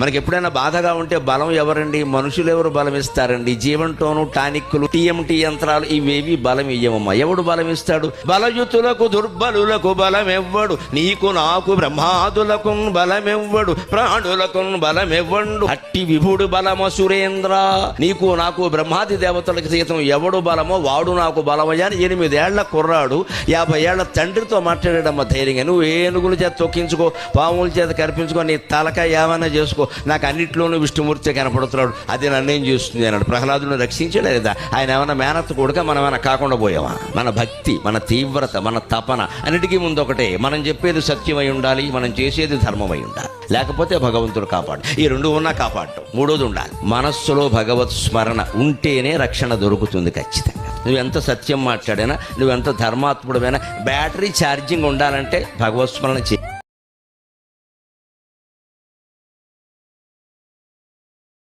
మనకి ఎప్పుడైనా బాధగా ఉంటే బలం ఎవరండి? మనుషులు ఎవరు బలం ఇస్తారండి? జీవంటోను, టానిక్లు, టీఎంటీ యంత్రాలు ఇవేవి బలం ఇయ్యమమ్మా. ఎవడు బలం ఇస్తాడు? బలయుతులకు దుర్బలులకు బలమెవ్వడు, నీకు నాకు బ్రహ్మాదులకు బలమెవ్వడు, ప్రాణులకు బలమెవ్వడు, అట్టి విభుడు బలమ సురేంద్ర. నీకు నాకు బ్రహ్మాది దేవతలకు సైతం ఎవడు బలమో వాడు నాకు బలమయ్యా అని 8 ఏళ్ల కుర్రాడు 50 ఏళ్ల తండ్రితో మాట్లాడాడమ్మ ధైర్యంగా. నువ్వు ఏనుగుల చేత తొక్కించుకో, పాముల చేత కనిపించుకో, నీ తలకాయ ఏమైనా చేసుకో, నాకు అన్నింటిలోనూ విష్ణుమూర్తి కనపడుతున్నాడు, అది నన్నేం చేస్తుంది అన్నాడు. ప్రహ్లాదుని రక్షించలే లేదా? ఆయన ఏమన్నా మేనత్త కొడుక, మనం ఏమైనా కాకుండా పోయామా? మన భక్తి, మన తీవ్రత, మన తపన అన్నిటికీ ముందు ఒకటే, మనం చెప్పేది సత్యమై ఉండాలి, మనం చేసేది ధర్మమై ఉండాలి, లేకపోతే భగవంతుడు కాపాడు. ఈ 2 ఉన్నా కాపాడటం. 3వది ఉండాలి, మనస్సులో భగవత్ స్మరణ ఉంటేనే రక్షణ దొరుకుతుంది ఖచ్చితంగా. నువ్వెంత సత్యం మాట్లాడినా, నువ్వెంత ధర్మాత్ముడమైనా, బ్యాటరీ ఛార్జింగ్ ఉండాలంటే భగవత్ స్మరణ